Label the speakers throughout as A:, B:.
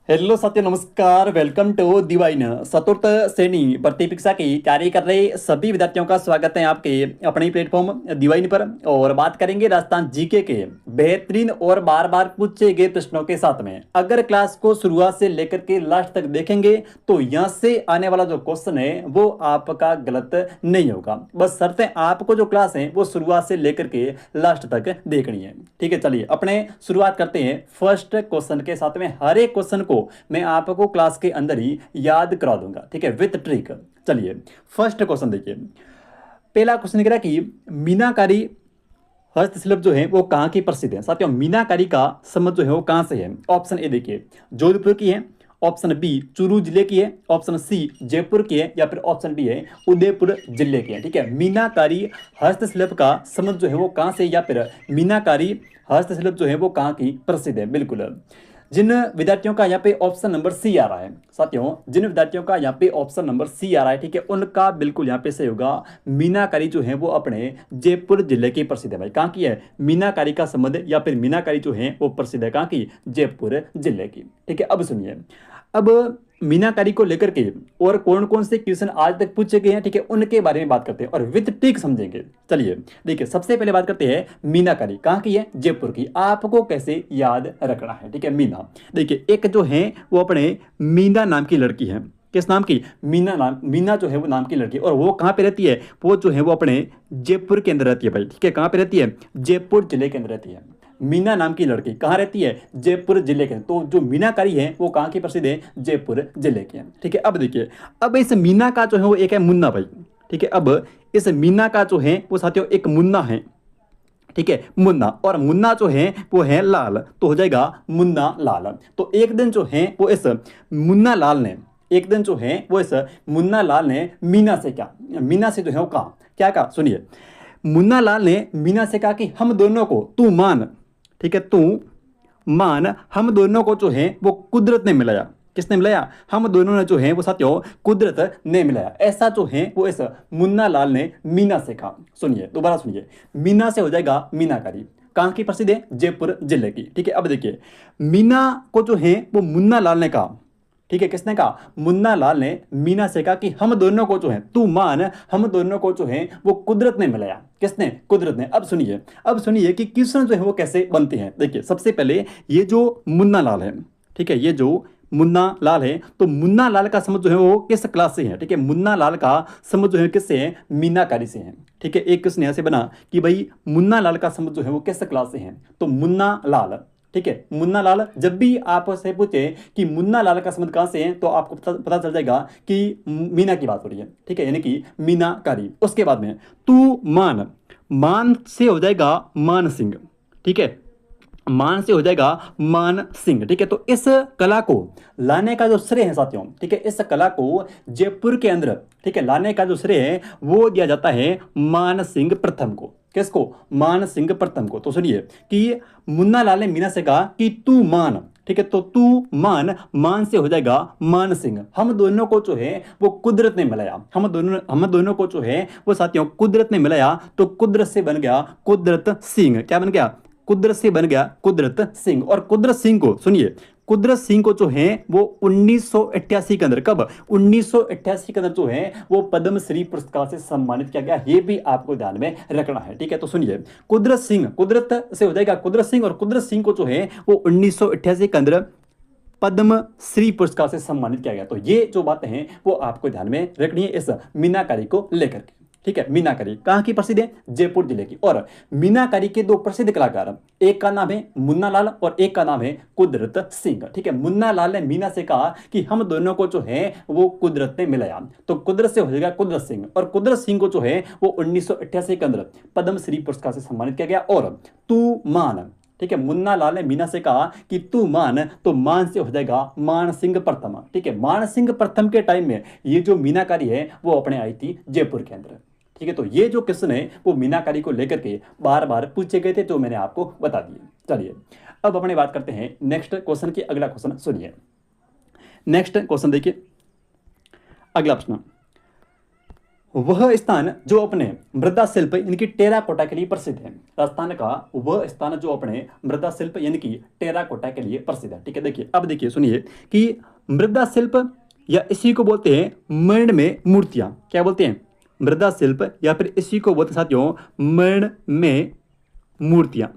A: Hello साथियों, नमस्कार। Welcome to Divine. चतुर्थ श्रेणी भर्ती परीक्षा की तैयारी कर रहे सभी विद्यार्थियों का स्वागत है आपके अपने ही प्लेटफॉर्म डिवाइन पर। और बात करेंगे राजस्थान जीके के बेहतरीन और बार बार पूछे गए प्रश्नों के साथ में। अगर क्लास को शुरुआत से लेकर के लास्ट तक देखेंगे तो यहाँ से आने वाला जो क्वेश्चन है वो आपका गलत नहीं होगा। बस शर्त है आपको जो क्लास है वो शुरुआत से लेकर के लास्ट तक देखनी है। ठीक है, चलिए अपने शुरुआत करते हैं फर्स्ट क्वेश्चन के साथ में। हर एक क्वेश्चन को मैं आपको क्लास के अंदर ही याद करा दूंगा, ठीक है, विथ ट्रिक। चलिए फर्स्ट क्वेश्चन देखिए। पहला क्वेश्चन कह रहा है कि मीनाकारी हस्तशिल्प जो है वो कहाँ की प्रसिद्ध है। साथियों, मीनाकारी का संबंध जो है वो कहाँ से है। ऑप्शन ए देखिए जोधपुर की है, ऑप्शन बी चूरू जिले की है, ऑप्शन सी जयपुर की है, या फिर ऑप्शन डी है उदयपुर जिले की है। ठीक है, मीनाकारी हस्तशिल्प का संबंध जो है वो कहाँ से, या फिर मीनाकारी हस्तशिल्प जो है वो कहाँ की प्रसिद्ध है। बिल्कुल, जिन विद्यार्थियों का यहाँ पे ऑप्शन नंबर सी आ रहा है, साथियों जिन विद्यार्थियों का यहाँ पे ऑप्शन नंबर सी आ रहा है, ठीक है, उनका बिल्कुल यहाँ पे सही होगा। मीनाकारी जो है वो अपने जयपुर जिले की प्रसिद्ध है। भाई कहाँ की है मीनाकारी का संबंध, या फिर मीनाकारी जो है वो प्रसिद्ध है कहाँ की, जयपुर जिले की। ठीक है, अब सुनिए, अब मीनाकारी को लेकर के और कौन कौन से क्वेश्चन आज तक पूछे गए हैं, ठीक है, उनके बारे में बात करते हैं और विद टिक समझेंगे। चलिए देखिए, सबसे पहले बात करते हैं मीनाकारी कहाँ की है, जयपुर की। आपको कैसे याद रखना है, ठीक है। मीना देखिए, एक जो है वो अपने मीना नाम की लड़की है। किस नाम की, मीना नाम, मीना जो है वो नाम की लड़की, और वो कहाँ पे रहती है, वो जो है वो अपने जयपुर के अंदर रहती है। भाई ठीक है, कहाँ पे रहती है, जयपुर जिले के अंदर रहती है। मीना नाम की लड़की कहाँ रहती है, जयपुर जिले के। तो जो मीनाकारी है वो कहाँ की प्रसिद्ध है, जयपुर जिले के। ठीक है, अब देखिए, अब इस मीना का जो है वो एक है मुन्ना। भाई ठीक है, अब इस मीना का जो है वो साथियों एक मुन्ना है। ठीक है, मुन्ना, और मुन्ना जो है वो है लाल, तो हो जाएगा मुन्ना लाल। तो एक दिन जो है वो इस मुन्ना लाल ने, एक दिन जो है वो इस मुन्ना लाल ने मीना से क्या, मीना से जो है वो कहा, क्या कहा सुनिए। मुन्ना लाल ने मीना से कहा कि हम दोनों को तू मान, ठीक है, तू मान, हम दोनों को जो है वो कुदरत ने मिलाया। किसने मिलाया, हम दोनों ने जो है वो साथियों कुदरत ने मिलाया। ऐसा जो है वो इस मुन्ना लाल ने मीना से कहा। सुनिए दोबारा सुनिए, मीना से हो जाएगा मीनाकारी, कहाँ की प्रसिद्ध है, जयपुर जिले की। ठीक है, अब देखिए, मीना को जो है वो मुन्ना लाल ने कहा। ठीक है, किसने कहा, मुन्ना लाल ने मीना से कहा कि हम दोनों को जो है तू मान, हम दोनों को जो है वो कुदरत ने मिलाया। किसने, कुदरत ने। अब सुनिए, अब सुनिए कि क्वेश्चन जो है वो कैसे बनते हैं। देखिए सबसे पहले ये जो मुन्ना लाल है, ठीक है, ये जो मुन्ना लाल है, तो मुन्ना लाल का समझ जो है वो किस क्लास से है। ठीक है, मुन्ना लाल का समझ जो है किससे है, मीनाकारी से है। ठीक है, एक क्वेश्चन यहां से बना कि भाई मुन्ना लाल का समझ जो है वो किस क्लास से है, तो मुन्ना लाल। ठीक है, मुन्ना लाल, जब भी आपसे पूछे कि मुन्ना लाल का संबंध कहां से है, तो आपको पता चल जाएगा कि मीना की बात हो रही है। ठीक है, यानी कि मीनाकारी। उसके बाद में तू मान, मान से हो जाएगा मान सिंह। ठीक है, मान से हो जाएगा मान सिंह। ठीक है, तो इस कला को लाने का जो श्रेय है साथियों, ठीक है, इस कला को जयपुर के अंदर, ठीक है, लाने का जो श्रेय है वो दिया जाता है मान सिंह प्रथम को। किसको, मान सिंह प्रथम को। तो सुनिए कि मुन्ना लाल ने मीना से कहा कि तू मान, ठीक है, तो तू मान, मान से हो जाएगा मान सिंह। हम दोनों को जो है वो कुदरत ने मिलाया, हम दोनों को जो है वो साथियों कुदरत ने मिलाया, तो कुदरत से बन गया कुदरत सिंह। क्या बन गया, कुदरत से बन गया कुदरत सिंह। और कुदरत सिंह को सुनिए, कुदरत सिंह को जो है वो 1988 के अंदर, कब, 1988 के अंदर जो है वो पद्मश्री पुरस्कार से सम्मानित किया गया। ये भी आपको ध्यान में रखना है। ठीक है, तो सुनिए, कुदरत सिंह, कुदरत से हो जाएगा कुदरत सिंह, और कुदरत सिंह को जो है वो 1988 के अंदर पद्मश्री पुरस्कार से सम्मानित किया गया। तो ये जो बातें हैं वो आपको ध्यान में रखनी है इस मीनाकारी को लेकर के। ठीक है, मीनाकारी कहाँ की प्रसिद्ध है, जयपुर जिले की। और मीनाकारी के दो प्रसिद्ध कलाकार, एक का नाम है मुन्ना लाल और एक का नाम है कुदरत सिंह। ठीक है, मुन्ना लाल ने मीना से कहा कि हम दोनों को जो है वो कुदरत ने मिलाया, तो कुदरत से हो जाएगा कुदरत सिंह। और कुदरत सिंह को जो है वो 1988 के अंदर पद्मश्री पुरस्कार से सम्मानित किया गया। और तू मान, ठीक है, मुन्ना लाल ने मीना से कहा कि तू मान, तो मान से हो जाएगा मान सिंह प्रथम। ठीक है, मान सिंह प्रथम के टाइम में ये जो मीनाकारी है वो अपने आई थी जयपुर के अंदर। ठीक है, तो ये जो क्वेश्चन है वो मीनाकारी को लेकर के बार बार पूछे गए थे, जो मैंने आपको बता दिए। चलिए अब अपने बात करते हैं नेक्स्ट क्वेश्चन की। अगला क्वेश्चन सुनिए, नेक्स्ट क्वेश्चन देखिए, अगला प्रश्न, वह स्थान जो अपने मृदा शिल्प यानी कि टेराकोटा के लिए प्रसिद्ध है। राजस्थान का वह स्थान जो अपने मृदा शिल्प यानी कि टेराकोटा के लिए प्रसिद्ध है। ठीक है, देखिए अब देखिए सुनिए कि मृदा शिल्प या इसी को बोलते हैं मर्ण में मूर्तियां। क्या बोलते हैं? मृदा शिल्प या फिर इसी को बोलते हैं साथियों मर्ण में मूर्तियां।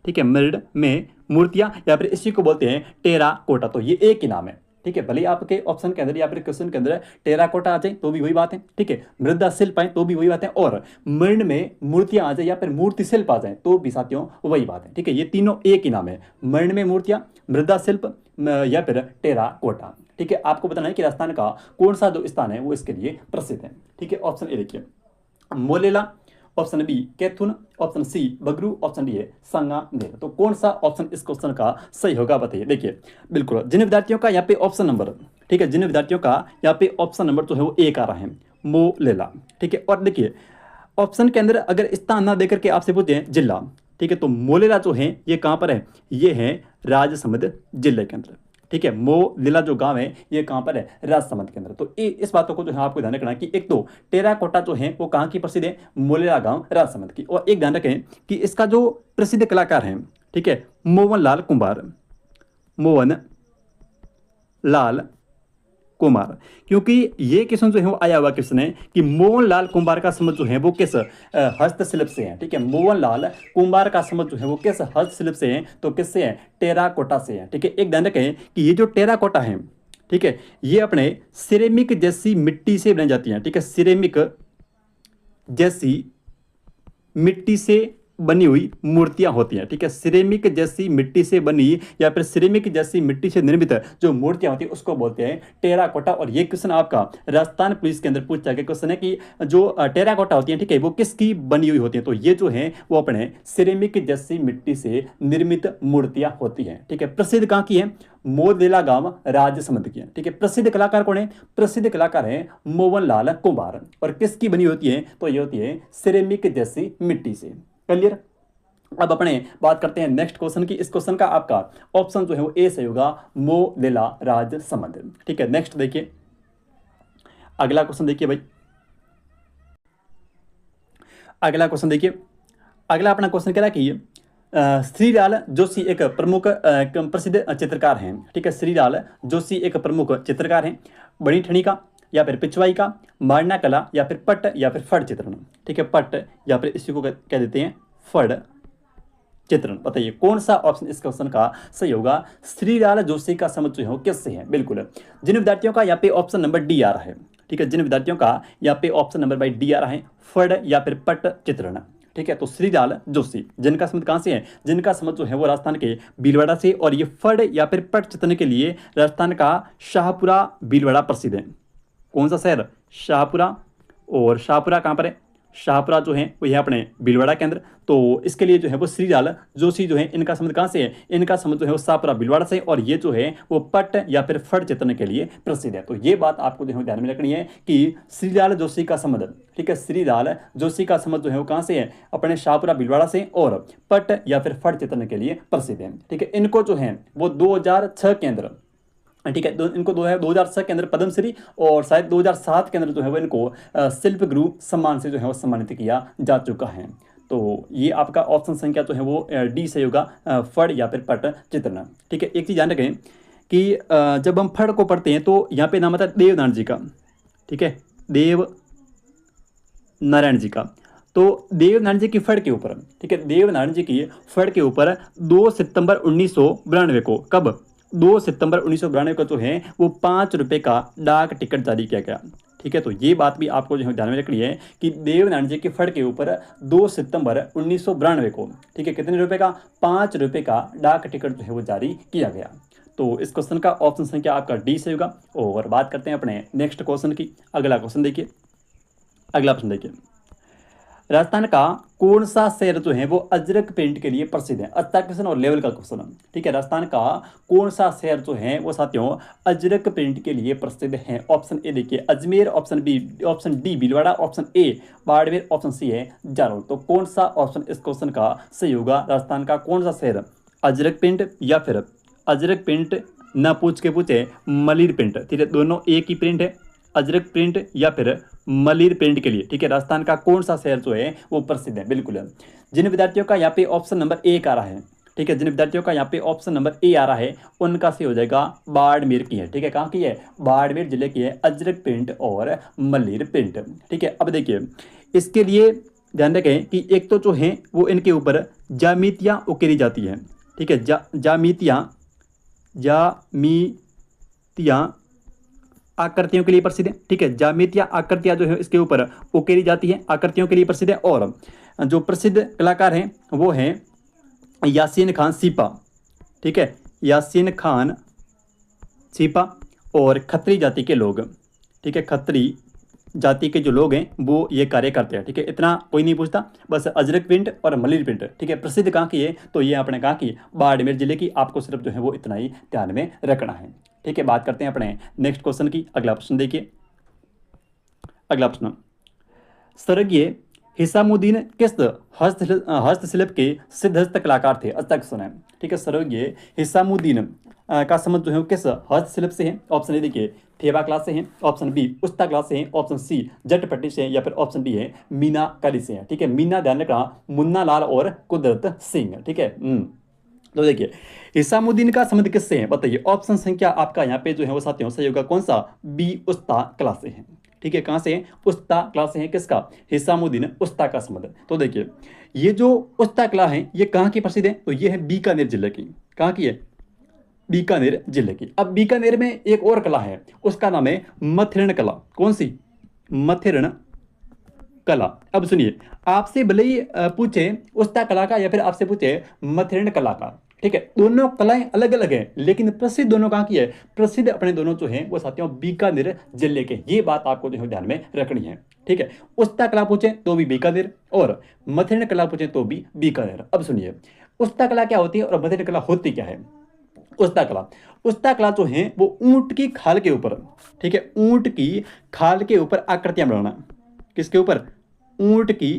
A: ठीक है, मृद में मूर्तियां या फिर इसी को बोलते हैं टेराकोटा। तो ये एक ही नाम है। ठीक है, भले आपके ऑप्शन के अंदर या फिर क्वेश्चन के अंदर टेराकोटा आ जाए तो भी वही बात है। ठीक है, मृदा शिल्प आए तो भी वही बात है, और मर्ण में मूर्तियां आ जाए या फिर मूर्ति शिल्प आ जाए तो भी साथियों वही बात है। ठीक है, ये तीनों एक ही नाम है, मर्ण में मूर्तियां, मृदा शिल्प या फिर टेराकोटा। ठीक है, आपको बताना है कि राजस्थान का कौन सा जो स्थान है वो इसके लिए प्रसिद्ध है। ठीक है, ऑप्शन ए देखिए Molela, option B Kaithun, option C Bagru, option D है सांगानेर। तो कौन सा ऑप्शन इस क्वेश्चन का सही होगा बताइए। देखिए बिल्कुल जिन विद्यार्थियों का यहाँ पे ऑप्शन नंबर, ठीक है, जिन विद्यार्थियों का यहाँ पे ऑप्शन नंबर जो है वो एक आ रहा है मोलेला। ठीक है, और देखिए ऑप्शन के अंदर अगर स्थान ना देकर के आपसे पूछे जिला, ठीक है, तो मोलेला जो है ये कहाँ पर है? ये है राजसमंद जिले के अंदर। ठीक है, मोलेला जो गांव है ये कहाँ पर है? राजसमंद के अंदर। तो इस बातों को जो है आपको ध्यान रखना कि एक तो टेराकोटा जो है वो कहाँ की प्रसिद्ध है? मोलेला गांव राजसमंद की। और एक ध्यान रखें कि इसका जो प्रसिद्ध कलाकार है, ठीक है, मोहन लाल कुंभार, मोहन लाल कुमार। क्योंकि ये क्वेश्चन जो है वो आया हुआ क्वेश्चन है कि मोहन लाल कुंभार का समझ जो है वो किस हस्तशिल्प से है। ठीक है, मोहन लाल कुंभार का समझ जो है वो किस हस्तशिल्प से है? तो किससे है? टेराकोटा से है। ठीक है, एक ध्यान रखें कि ये जो टेराकोटा है, ठीक है, ये अपने सिरेमिक जैसी मिट्टी से बनाई जाती है। ठीक है, सिरेमिक जैसी मिट्टी से बनी हुई मूर्तियां होती हैं। ठीक है, सिरेमिक जैसी मिट्टी से बनी या फिर सिरेमिक जैसी मिट्टी से निर्मित जो मूर्तियां होती है उसको बोलते हैं टेराकोटा। और ये क्वेश्चन आपका राजस्थान पुलिस के अंदर पूछा गया क्वेश्चन है कि जो टेराकोटा होती है, ठीक है, वो किसकी बनी हुई होती है? तो ये जो है वो अपने सिरेमिक जैसी मिट्टी से निर्मित मूर्तियां होती हैं। ठीक है, प्रसिद्ध कहाँ की है? मोलेला गांव राजसमंद की है। ठीक है, प्रसिद्ध कलाकार कौन है? प्रसिद्ध कलाकार है मोहन लाल कुंभार। और किसकी बनी होती है? तो ये होती है सिरेमिक जैसी मिट्टी से। क्लियर? अब अपने बात करते हैं नेक्स्ट क्वेश्चन की। इस क्वेश्चन का आपका ऑप्शन जो है वो ए सही होगा, मोलेला राजसमंद। ठीक है, नेक्स्ट देखिए अगला क्वेश्चन देखिए भाई, अगला क्वेश्चन देखिए। अगला अपना क्वेश्चन कह रहा है कि श्रीलाल जोशी एक प्रमुख प्रसिद्ध चित्रकार हैं। ठीक है, श्रीलाल जोशी एक प्रमुख चित्रकार हैं। बड़ी ठणी का या फिर पिछवाई का, मारना कला या फिर पट या फिर फड़ चित्रण। ठीक है, पट या फिर इसी को कह देते हैं फड़ चित्रण। बताइए कौन सा ऑप्शन इस क्वेश्चन का सही होगा? श्रीलाल जोशी का समझ जो है किससे है? बिल्कुल जिन विद्यार्थियों का यहाँ पे ऑप्शन नंबर डी आ रहा है, ठीक है, जिन विद्यार्थियों का यहाँ पे ऑप्शन नंबर बाई डी आ रहा है फड़ या फिर पट चित्रण। ठीक है, तो श्रीलाल जोशी जिनका समझ कहाँ से है? जिनका समझ जो है वो राजस्थान के भीलवाड़ा से। और ये फड़ या फिर पट चित्रण के लिए राजस्थान का शाहपुरा भीलवाड़ा प्रसिद्ध है। कौन सा शहर? शाहपुरा। और शाहपुरा कहाँ पर है? शाहपुरा जो है वो है अपने भीलवाड़ा के अंदर। तो इसके लिए जो है वो श्रीलाल जोशी जो है इनका संबंध कहाँ से है? इनका संबंध जो है वो शाहपुरा भीलवाड़ा से। और ये जो है वो पट या फिर फड़ चित्रण के लिए प्रसिद्ध है। तो ये बात आपको जो है ध्यान में रखनी है कि श्रीलाल जोशी का संबंध, ठीक है, श्रीलाल जोशी का संबंध जो है वो कहाँ से है? अपने शाहपुरा भीलवाड़ा से। और पट या फिर फड़ चित्रण के लिए प्रसिद्ध है। ठीक है, इनको जो है वो 2006 के अंदर, ठीक है, इनको 2006 के अंदर पद्मश्री और शायद 2007 के अंदर जो है वो इनको शिल्प गुरु सम्मान से जो है वो सम्मानित किया जा चुका है। तो ये आपका ऑप्शन संख्या जो है वो डी से होगा, फड़ या फिर पट चित्रण। ठीक है, एक चीज़ ध्यान रखें कि जब हम फड़ को पढ़ते हैं तो यहाँ पे नाम आता है देवनारायण जी का। ठीक है, देव नारायण जी का। तो देवनारायण जी की फड़ के ऊपर, ठीक है, देवनारायण जी की फड़ के ऊपर 2 सितंबर 1992 को, कब? 2 सितंबर 1992 को जो है वो 5 रुपये का डाक टिकट जारी किया गया। ठीक है, तो ये बात भी आपको जो है ध्यान में रखनी है कि देवनारायण जी के फड़ के ऊपर 2 सितंबर 1992 को, ठीक है, कितने रुपए का? 5 रुपये का डाक टिकट जो है वो जारी किया गया। तो इस क्वेश्चन का ऑप्शन संख्या आपका डी से होगा। और बात करते हैं अपने नेक्स्ट क्वेश्चन की। अगला क्वेश्चन देखिए, अगला प्रश्न देखिए, राजस्थान का कौन सा शहर जो है वो अजरक पेंट के लिए प्रसिद्ध है? अच्छा क्वेश्चन और लेवल का क्वेश्चन। ठीक है, राजस्थान का कौन सा शहर जो है वो साथियों अजरक पेंट के लिए प्रसिद्ध है? ऑप्शन ए देखिए Ajmer, option B, option D Bhilwara, option A Barmer, option C है जालौर। तो कौन सा ऑप्शन इस क्वेश्चन का सही होगा? राजस्थान का कौन सा शहर अजरक पेंट या फिर अजरक पेंट न पूछ के पूछे मलिर पेंट? ठीक है, दोनों एक ही प्रिंट है। अजरक प्रिंट या फिर मलिर प्रिंट के लिए, ठीक है, राजस्थान का कौन सा शहर जो है वो प्रसिद्ध है? बिल्कुल, जिन विद्यार्थियों का यहाँ पे ऑप्शन नंबर एक आ रहा है, ठीक है, जिन विद्यार्थियों का यहाँ पे ऑप्शन नंबर ए आ रहा है उनका से हो जाएगा बाड़मेर की है, ठीक है, कहाँ की है? बाड़मेर जिले की है अजरक प्रिंट और मलिर प्रिंट, ठीक है। अब देखिए इसके लिए ध्यान रखें कि एक तो जो है वो इनके ऊपर ज्यामितियाँ उकेरी जाती हैं, ठीक है, ज्यामितियाँ आकृतियों के लिए प्रसिद्ध है, ठीक है, ज्यामितियाँ आकृतियाँ जो है इसके ऊपर उकेरी जाती है, आकृतियों के लिए प्रसिद्ध है। और जो प्रसिद्ध कलाकार हैं वो हैं यासीन खान सीपा, ठीक है, यासीन खान सीपा और खत्री जाति के लोग, ठीक है, खत्री जाति के जो लोग हैं वो ये कार्य करते हैं, ठीक है, इतना कोई नहीं पूछता, बस अजरक प्रिंट और मलिर प्रिंट, ठीक है, प्रसिद्ध कहाँ की है? तो ये अपने कहाँ की? बाड़मेर जिले की, आपको सिर्फ जो है वो इतना ही ध्यान में रखना है, ठीक है। बात करते हैं अपने नेक्स्ट क्वेश्चन की। अगला प्रश्न देखिए, अगला प्रश्न, स्वर्गीय हिसामुद्दीन किस हस्तशिल्प के सिद्धहस्त कलाकार थे? अच्छा क्वेश्चन है, ठीक है, स्वर्गीय हिसामुद्दीन का संबंध जो है किस हस्तशिल्प से है? ऑप्शन ए देखिए थेवा कला से है, ऑप्शन बी उस्ता कला से है, ऑप्शन सी जटपट्टी से है, या फिर ऑप्शन डी है मीनाकारी से है, ठीक है। मीना ध्यान रखना, मुन्ना लाल और कुदरत सिंह, ठीक है। तो देखिए हिसामुद्दीन का संबंध किससे है बताइए? ऑप्शन संख्या आपका यहाँ पे जो है वो साथियों सही होगा, कौन सा? बी उस्ता कला से है, ठीक है, कहाँ से है? उस्ता कला से है, किसका? हिसामुद्दीन उस्ता का संबंध। तो देखिए ये जो उस्ता कला है ये कहाँ की प्रसिद्ध है? तो ये है बीकानेर जिले की, कहाँ की है? बीकानेर जिले की। अब बीकानेर में एक और कला है, उसका नाम है मथिरण कला। कौन सी? मथिरण कला। अब सुनिए, आपसे भले ही पूछे उस्ता कला का या फिर आपसे पूछे मथिरण कला का, ठीक है, दोनों कलाएं अलग अलग हैं लेकिन प्रसिद्ध दोनों कहाँ की है? प्रसिद्ध अपने दोनों जो हैं वो साथियों बीकानेर जिले के। ये बात आपको जो है ध्यान में रखनी है, ठीक है। उस्ता कला पूछे तो भी बीकानेर और मथिरण कला पूछे तो भी बीकानेर। अब सुनिए उस्ता कला क्या होती है और मथिरण कला होती क्या है? उस्ता कला, उस्ता कला जो है वो ऊंट की खाल के ऊपर, ठीक है, ऊंट की खाल के ऊपर आकृतियां बनाना। किसके ऊपर? ऊंट की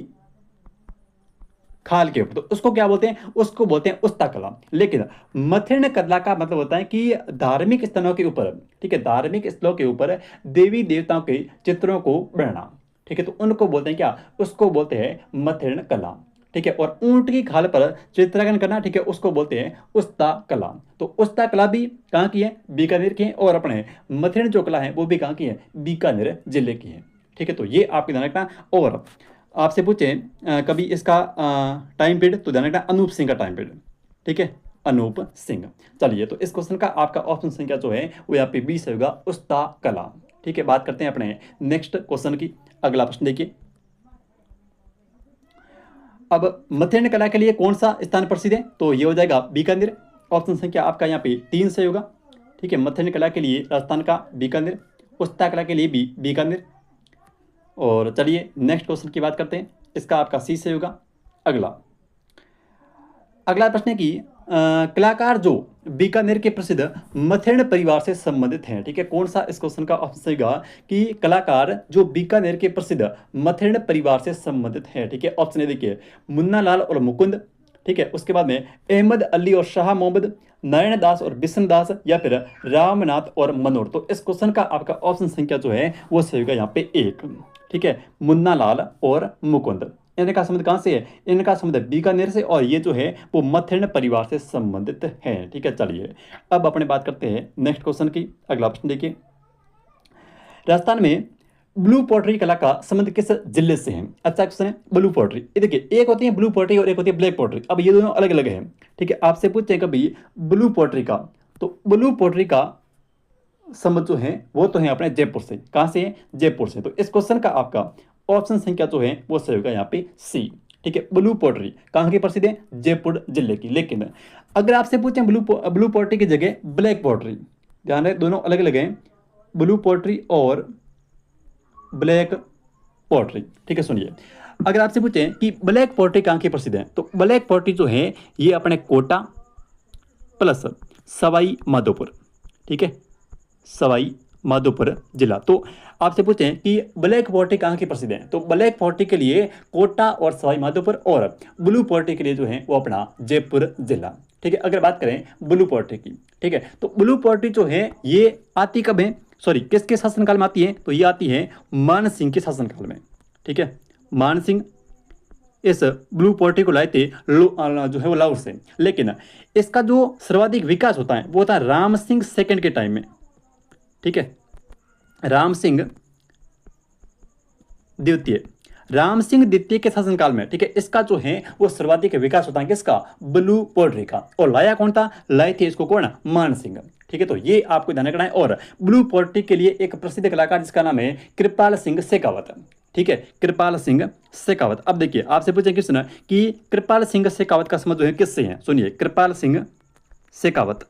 A: खाल के ऊपर। तो उसको क्या बोलते हैं? उसको बोलते हैं उस्ता कला। लेकिन मथिरण कला का मतलब होता है कि धार्मिक स्थलों के ऊपर, ठीक है, धार्मिक स्थलों के ऊपर देवी देवताओं के चित्रों को बनाना, ठीक है, तो उनको बोलते हैं क्या? उसको बोलते हैं मथिरण कला, ठीक है। और ऊंट की खाल पर चित्रांकन करना, ठीक है, उसको बोलते हैं उस्ता कला। तो उस्ता कला भी कहाँ की है? बीकानेर की है। और अपने मथिरण जो कला है वो भी कहाँ की है? बीकानेर जिले की है, ठीक है। तो ये आपके ध्यान रखना। और आपसे पूछे कभी इसका टाइम पीरियड, तो ध्यान रखना अनूप सिंह का टाइम पीरियड, ठीक है, अनूप सिंह। चलिए तो इस क्वेश्चन का आपका ऑप्शन संख्या जो है वो यहाँ पे 20 होगा, उस्ता कला, ठीक है। बात करते हैं अपने नेक्स्ट क्वेश्चन की। अगला प्रश्न देखिए, अब मथिरण कला के लिए कौन सा स्थान प्रसिद्ध है? तो ये हो जाएगा बीकानेर। ऑप्शन संख्या आपका यहाँ पे 3 से होगा, ठीक है। मथिरण कला के लिए राजस्थान का बीकानेर, उस्ता कला के लिए भी बीकानेर। और चलिए नेक्स्ट क्वेश्चन की बात करते हैं, इसका आपका सी से होगा। अगला प्रश्न है कि कलाकार जो बीकानेर के प्रसिद्ध मथिरण परिवार से संबंधित हैं, ठीक है, कौन सा? इस क्वेश्चन का ऑप्शन होगा कि कलाकार जो बीकानेर के प्रसिद्ध मथिरण परिवार से संबंधित हैं, ठीक है। ऑप्शन ए देखिए मुन्ना लाल और मुकुंद, ठीक है, उसके बाद में अहमद अली और शाह मोहम्मद, नारायण दास और बिशन दास, या फिर रामनाथ और मनोहर। तो इस क्वेश्चन का आपका ऑप्शन संख्या जो है वो सही होगा यहाँ पे 1, ठीक है, मुन्ना लाल और मुकुंद। इनका संबंध कहाँ से है? इनका संबंध बीकानेर से, और ये जो है वो मथिरण परिवार से संबंधित है, ठीक है। चलिए अब अपने बात करते हैं नेक्स्ट क्वेश्चन की। अगला प्रश्न देखिए, राजस्थान में ब्लू पॉटरी कला का संबंध किस जिले से है? अच्छा क्वेश्चन है, ब्लू पॉटरी। ये देखिए एक होती है ब्लू पॉटरी और एक होती है ब्लैक पॉटरी। अब ये दोनों अलग अलग है, ठीक है। आपसे पूछते हैं कभी ब्लू पॉटरी का, तो ब्लू पॉटरी का संबंध जो है वो तो है अपने जयपुर से। कहाँ से है? जयपुर से। तो इस क्वेश्चन का आपका ऑप्शन संख्या जो है वो सही होगा यहाँ पे सी, ठीक है। ब्लू पॉटरी कहाँ की प्रसिद्ध है? जयपुर जिले की। लेकिन अगर आपसे पूछें ब्लू पॉटरी की जगह ब्लैक पॉटरी, ध्यान रहे दोनों अलग अलग हैं, ब्लू पॉटरी और ब्लैक पॉटरी, ठीक है। सुनिए अगर आपसे पूछें कि ब्लैक पॉटरी कहाँ की प्रसिद्ध है, तो ब्लैक पॉटरी जो है ये अपने कोटा प्लस सवाई माधोपुर, ठीक है, सवाई माधोपुर जिला। तो आपसे पूछें कि ब्लैक पॉटरी कहाँ की प्रसिद्ध है, तो ब्लैक पॉटरी के लिए कोटा और सवाई माधोपुर, और ब्लू पॉटरी के लिए जो है वो अपना जयपुर जिला, ठीक है। अगर बात करें ब्लू पॉटरी की, ठीक है, तो ब्लू पॉटरी जो है ये आती कब है? सॉरी किसके शासनकाल में आती है, तो ये आती है मान सिंह के शासनकाल में। ठीक है, मान सिंह इस ब्लू पोर्ट्री को लाए थे जो है वो लाहौर से, लेकिन इसका जो सर्वाधिक विकास होता है वो होता है राम सिंह सेकंड के टाइम में। ठीक है, राम सिंह द्वितीय, राम सिंह द्वितीय के शासनकाल में, ठीक है, इसका जो है वो सर्वाधिक विकास होता है किसका, ब्लू पोर्ट्री का। और लाया कौन था, लाए थे इसको कौन, मान सिंह। ठीक है, तो ये आपको ध्यान रखना है। और ब्लू पोर्ट्री के लिए एक प्रसिद्ध कलाकार जिसका नाम है कृपाल सिंह शेखावत। ठीक है, कृपाल सिंह शेखावत। अब देखिए आपसे पूछे क्वेश्चन कि कृपाल सिंह शेखावत का संबंध जो है किससे है, सुनिए, कृपाल सिंह शेखावत,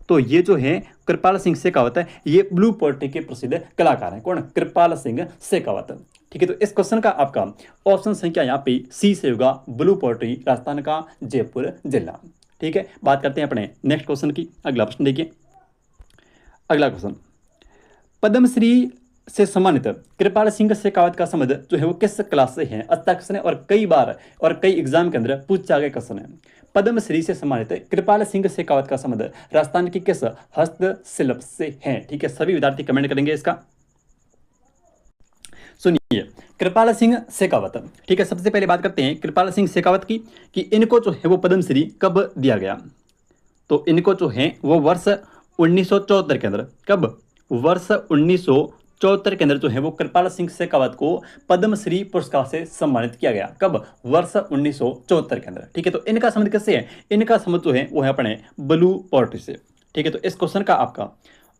A: तो ये जो है कृपाल सिंह शेखावत है, ये ब्लू पोर्ट्री के प्रसिद्ध कलाकार हैं। कौन, कृपाल सिंह शेखावत। ठीक है, तो इस क्वेश्चन का आपका ऑप्शन संख्या यहाँ पे सी से होगा, ब्लू पोर्ट्री राजस्थान का जयपुर जिला। ठीक है, बात करते हैं अपने नेक्स्ट क्वेश्चन की। अगला प्रश्न देखिए, अगला क्वेश्चन, पद्मश्री से सम्मानित कृपाल सिंह शेखावत का संबंध जो है वो किस क्लास से है। अच्छा क्वेश्चन है और कई बार और कई एग्जाम के अंदर पूछा गया क्वेश्चन है। पद्मश्री से सम्मानित कृपाल सिंह शेखावत का संबंध राजस्थान की किस हस्तशिल्प से है। ठीक है, सभी विद्यार्थी कमेंट करेंगे इसका। सुनिए, कृपाल सिंह शेखावत। ठीक है, सबसे पहले बात करते हैं कृपाल सिंह शेखावत की कि इनको जो है वो पद्मश्री कब दिया गया। तो इनको जो है वो वर्ष 1974 के अंदर, कब, वर्ष 1974 के अंदर जो है वो कृपाल सिंह शेखावत को पद्मश्री पुरस्कार से सम्मानित किया गया। कब, वर्ष 1974 के अंदर। ठीक है, तो इनका संबंध किससे है, इनका संबंध जो है वो है अपने ब्लू पोर्ट्री से। ठीक है, तो इस क्वेश्चन का आपका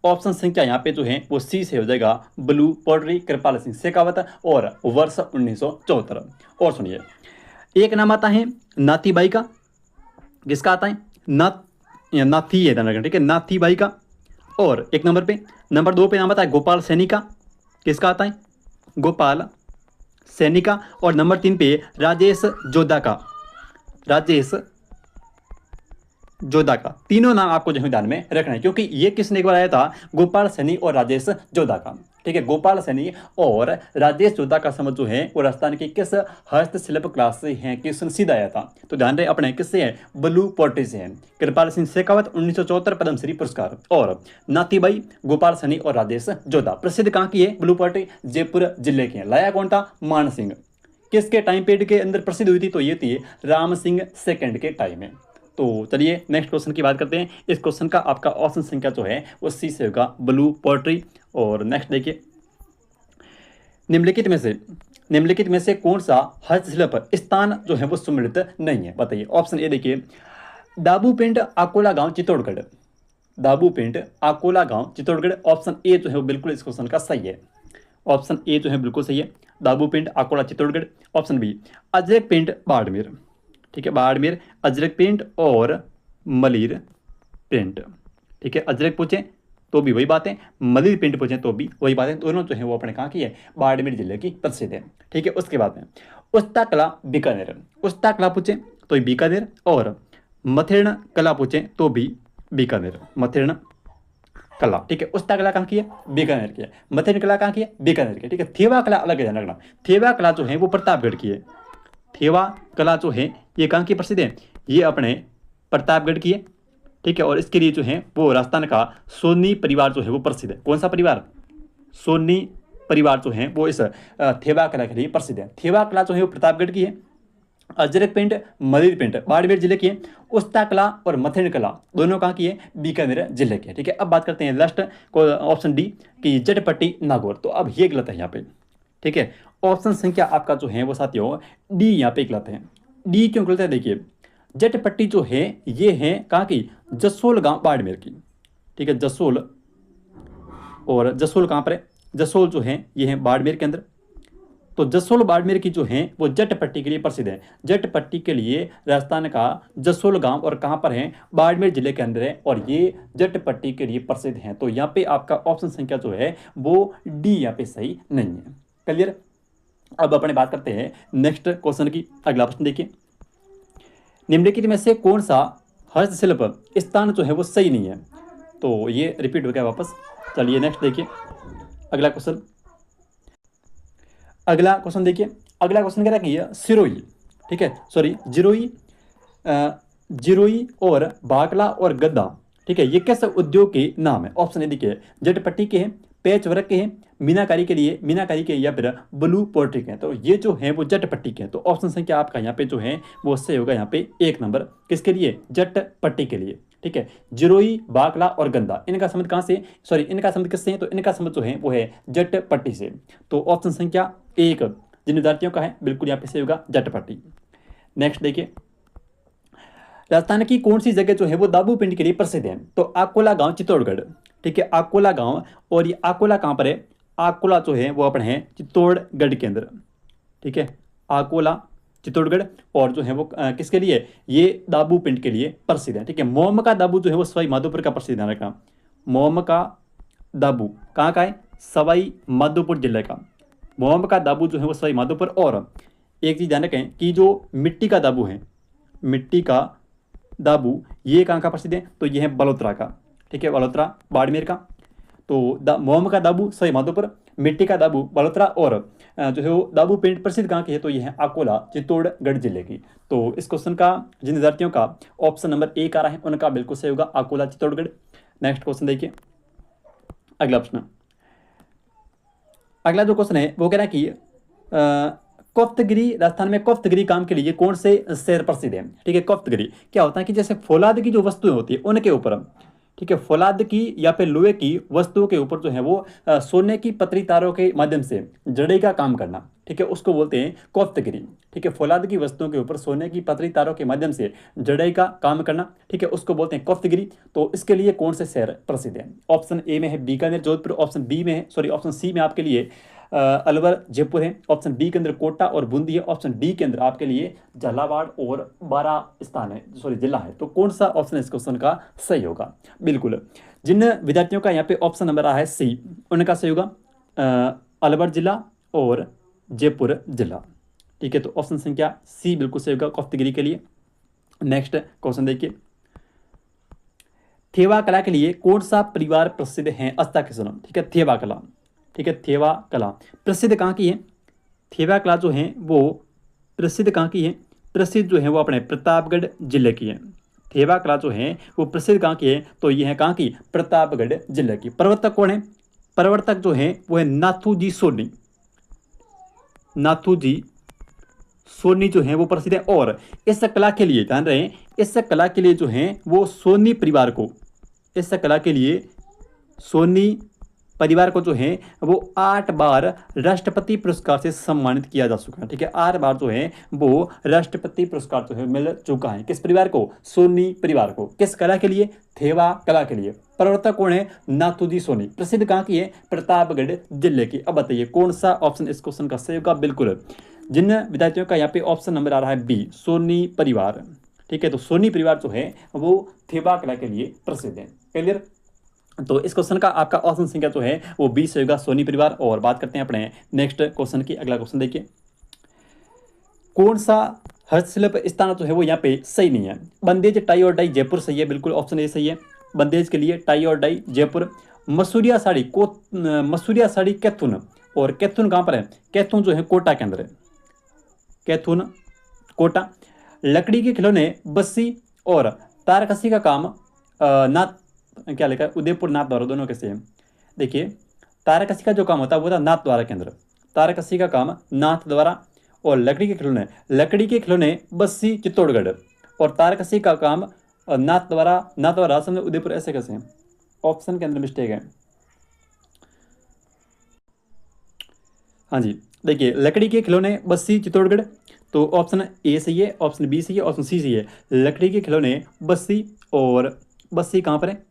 A: ऑप्शन संख्या यहाँ पे जो है वो सी से हो जाएगा, ब्लू पोर्ट्री कृपाल सिंह शेखावत और वर्ष 1974। और सुनिए, एक नाम आता है नाथीबाई का, किसका आता है, नाथी है, ठीक है, नाथीबाई का। और एक नंबर पे, नंबर 2 पे नाम आता है गोपाल सैनी का, किसका आता है, गोपाल सैनी का। और नंबर 3 पे राजेश जोधा का, राजेश जोधा का। तीनों नाम आपको जो है ध्यान में रखना है, क्योंकि ये किसने एक बार आया था, गोपाल सैनी और राजेश जोधा का। ठीक है, गोपाल सैनी और राजेश जोधा का संबंध जो है वो राजस्थान की किस हस्तशिल्प क्लास से है, क्वेश्चन सीधा आया था। तो ध्यान रहे अपने किससे है, ब्लू पोर्ट्री से है। कृपाल सिंह शेखावत 1974 पद्मश्री पुरस्कार, और नाथीबाई, गोपाल सैनी और राजेश जोधा। प्रसिद्ध कहाँ की है ब्लू पोर्ट्री, जयपुर जिले की है। लाया कौन था, मान सिंह। किसके टाइम पीरियड के अंदर प्रसिद्ध हुई थी, तो ये थी राम सिंह सेकंड के टाइम में। तो चलिए नेक्स्ट क्वेश्चन की बात करते हैं। इस क्वेश्चन का आपका ऑप्शन संख्या जो है वो सी से होगा, ब्लू पोर्ट्री। और नेक्स्ट देखिए, निम्नलिखित में से कौन सा हस्तशिल्प स्थान जो है वो सम्मिलित नहीं है, बताइए। ऑप्शन ए देखिए, दाबूपिंड अकोला गांव चित्तौड़गढ़, दाबूपिंड अकोला गांव चित्तौड़गढ़। ऑप्शन ए जो है वो बिल्कुल इस क्वेश्चन का सही है, ऑप्शन ए जो है बिल्कुल सही है, दाबूपिंड अकोला चित्तौड़गढ़। ऑप्शन बी, अजरक पिंड बाड़मेर, ठीक है, बाड़मेर, अजरक पेंट और मलिर पेंट। ठीक है, अजरक पूछें तो भी वही बात है, मलिर पेंट पूछें तो भी वही बात है। दोनों जो है वो अपने कहाँ की है, बाड़मेर जिले की प्रसिद्ध है। ठीक है, उसके बाद में उस्ता कला बीकानेर, उस्ता कला पूछें तो बीकानेर, और मथेर्ण कला पूछें तो भी बीकानेर, मथेर्ण कला। ठीक है, उस्ता कला कहाँ की है, बीकानेर की है। मथेर्ण कला कहाँ की है, बीकानेर की है। ठीक है, थेवा कला अलग है, ध्यान रखना। थेवा कला जो है वो प्रतापगढ़ की है, थेवा कला जो है ये कहाँ की प्रसिद्ध है, ये अपने प्रतापगढ़ की है। ठीक है, और इसके लिए जो है वो राजस्थान का सोनी परिवार जो है वो प्रसिद्ध है। कौन सा परिवार, सोनी परिवार जो है वो इस थेवा कला के लिए प्रसिद्ध है। थेवा कला जो है वो प्रतापगढ़ की है। अजरक पेंट, मलिर पेंट बाड़मेर जिले की है। उस्ता कला और मथेर्ण कला दोनों कहाँ की है, बीकानेर जिले की है। ठीक है, अब बात करते हैं लास्ट को, ऑप्शन डी की जटपट्टी नागौर। तो अब ये गलत है यहाँ पे। ठीक है, ऑप्शन संख्या आपका जो है वो साथियों डी यहाँ पे गलत है। डी क्यों गलत है, देखिए जटपट्टी जो है ये है कहाँ की, जसोल गांव बाड़मेर की। ठीक है, जसोल, और जसोल कहाँ पर है, जसोल जो है ये है बाड़मेर के अंदर। तो जसोल बाड़मेर की जो है वो जटपट्टी के लिए प्रसिद्ध है। जटपट्टी के लिए राजस्थान का जसोल गांव और कहाँ पर है, बाड़मेर जिले के अंदर है, और ये जटपट्टी के लिए प्रसिद्ध है। तो यहाँ पे आपका ऑप्शन संख्या जो है वो डी यहाँ पे सही नहीं है। क्लियर। अब अपने बात करते हैं नेक्स्ट क्वेश्चन की। अगला प्रश्न देखिए, निम्नलिखित में से कौन सा हस्तशिल्प स्थान जो है वो सही नहीं है। तो ये रिपीट हो गया वापस। चलिए नेक्स्ट देखिए, अगला क्वेश्चन। अगला क्वेश्चन देखिए, अगला क्वेश्चन कह रहा है कि सिरोही, ठीक है, सॉरी जिरोई और बाकला और गद्दा, ठीक है, ये किस उद्योग के नाम है। ऑप्शन ए देखिए, जटपट्टी के हैं, पैच वर्क के हैं, मीनाकारी के या फिर ब्लू पोर्ट्री के हैं। तो ये जो है वो जट पट्टी के हैं। तो ऑप्शन संख्या आपका यहाँ पे जो है वो सही होगा यहाँ पे 1 नंबर, किसके लिए, जट पट्टी के लिए। ठीक है, जिरोई, बाकला और गंदा, इनका संबंध कहाँ से, सॉरी इनका संबंध किससे है, तो इनका संबंध जो है वो है जट पट्टी से। तो ऑप्शन संख्या 1 जिन विद्यार्थियों का है बिल्कुल यहाँ पे सही होगा जट पट्टी। नेक्स्ट देखिए, राजस्थान की कौन सी जगह जो है वो दाबू पिंड के लिए प्रसिद्ध है, तो आकोला गांव चित्तौड़गढ़। ठीक है, आकोला गांव, और ये आकोला कहाँ पर है, आकोला जो है वो अपने है चित्तौड़गढ़ के अंदर। ठीक है, आकोला चित्तौड़गढ़, और जो है वो किसके लिए, ये दाबू पिंड के लिए प्रसिद्ध है। ठीक है, मोम का दाबू जो है वो सवाई माधोपुर का प्रसिद्ध है रखना। मोम का दाबू कहाँ का है, सवाई माधोपुर जिले का। मोम का दाबू जो है वो सवाई माधोपुर। और एक चीज़ ध्यान रखें कि जो मिट्टी का दाबू है, मिट्टी का दाबू ये कहाँ का प्रसिद्ध है, तो ये है बलोत्रा का। ठीक है, बलोत्रा बाड़मेर का। तो मोम का दाबू सवाई माधोपुर, मिट्टी का दाबू बलोत्रा, और जो है वो दाबू पेंट प्रसिद्ध कहाँ की है, तो ये है अकोला चित्तौड़गढ़ जिले की। तो इस क्वेश्चन का जिन विद्यार्थियों का ऑप्शन नंबर 1 आ रहा है उनका बिल्कुल सही होगा अकोला चित्तौड़गढ़। नेक्स्ट क्वेश्चन देखिए, अगला प्रश्न, अगला जो क्वेश्चन है वो कह रहा है कि कोफ्तगिरी, राजस्थान में कोफ्तगिरी काम के लिए कौन से शहर प्रसिद्ध है। ठीक है, कोफ्तगिरी क्या होता है कि जैसे फौलाद की जो वस्तुएं होती है उनके ऊपर, ठीक है, फौलाद की या फिर लोहे की वस्तुओं के ऊपर जो है वो सोने की पतली तारों के माध्यम से जड़े का काम करना, ठीक है, उसको बोलते हैं कोफ्तगिरी। ठीक है, फौलाद की वस्तुओं के ऊपर सोने की पतली तारों के माध्यम से जड़े का काम करना, ठीक है, उसको बोलते हैं कोफ्तगिरी। तो इसके लिए कौन से शहर प्रसिद्ध है, ऑप्शन ए में है बीकानेर जोधपुर, ऑप्शन बी में है, सॉरी ऑप्शन सी में आपके लिए अलवर जयपुर है, ऑप्शन बी के अंदर कोटा और बूंदी है, ऑप्शन डी के अंदर आपके लिए झालावाड़ और बारा स्थान है, सॉरी जिला है। तो कौन सा ऑप्शन इस क्वेश्चन का सही होगा, बिल्कुल जिन विद्यार्थियों का यहाँ पे ऑप्शन नंबर रहा है सी उनका सही होगा अलवर जिला और जयपुर जिला। ठीक है, तो ऑप्शन संख्या सी बिल्कुल सही होगा कोफ्तगिरी के लिए। नेक्स्ट क्वेश्चन देखिए, थेवा कला के लिए कौन सा परिवार प्रसिद्ध है, अस्ता के सुनो। ठीक है, थेवा कला, ठीक है, थेवा कला प्रसिद्ध कहाँ की है, थेवा कला जो है वो प्रसिद्ध कहाँ की है, प्रसिद्ध जो है वो अपने प्रतापगढ़ जिले की है। थेवा कला जो है वो प्रसिद्ध कहाँ की है, तो ये है कहाँ की, प्रतापगढ़ जिले की। प्रवर्तक कौन है, प्रवर्तक जो है वो है नाथूजी सोनी, नाथूजी सोनी जो है वो प्रसिद्ध है। और इस कला के लिए जान रहे हैं, इस कला के लिए जो है वो सोनी परिवार को, इस कला के लिए सोनी परिवार को जो है वो 8 बार राष्ट्रपति पुरस्कार से सम्मानित किया जा चुका है। ठीक है, 8 बार जो है वो राष्ट्रपति पुरस्कार जो है मिल चुका है। किस परिवार को, सोनी परिवार को। किस कला के लिए, थेवा कला के लिए। प्रवर्तक कौन है, नाथूजी सोनी। प्रसिद्ध कहाँ की है, प्रतापगढ़ जिले की। अब बताइए कौन सा ऑप्शन इस क्वेश्चन का सही होगा, बिल्कुल जिन विद्यार्थियों का यहाँ पे ऑप्शन नंबर आ रहा है बी, सोनी परिवार। ठीक है, तो सोनी परिवार जो है वो थेवा कला के लिए प्रसिद्ध है। क्लियर, तो इस क्वेश्चन का आपका ऑप्शन संख्या जो है वो 20 होगा, सोनी परिवार। और बात करते हैं अपने नेक्स्ट क्वेश्चन की। अगला क्वेश्चन देखिए, कौन सा हस्तशिल्प स्थान जो है वो यहाँ पे सही नहीं है। बंदेज, टाई और डाई जयपुर सही है, बिल्कुल ऑप्शन ए सही है। बंदेज के लिए टाई और डाई जयपुर। मसूरिया साड़ी मसूरिया साड़ी कैथुन, और कैथुन कहाँ पर है, कैथुन जो है कोटा के अंदर है, कैथुन कोटा। लकड़ी के खिलौने बस्सी और तारकसी का काम नाथ, क्या लिखा है, उदयपुर नाथ द्वारा, दोनों के सेम। देखिए तारकसी का जो काम होता है वो था नाथ द्वारा के अंदर, तारकसी का काम नाथ द्वारा। और लकड़ी के खिलौने बस्सी चित्तौड़गढ़, और तारकसी का काम नाथ द्वारा समझे उदयपुर। ऐसे कैसे हैं, ऑप्शन के अंदर मिस्टेक है। हाँ जी, देखिए लकड़ी के खिलौने बस्सी चित्तौड़गढ़, तो ऑप्शन ए सही है, ऑप्शन बी सही है, ऑप्शन सी सही है। लकड़ी के खिलौने बस्सी, और बस्सी कहाँ पर है,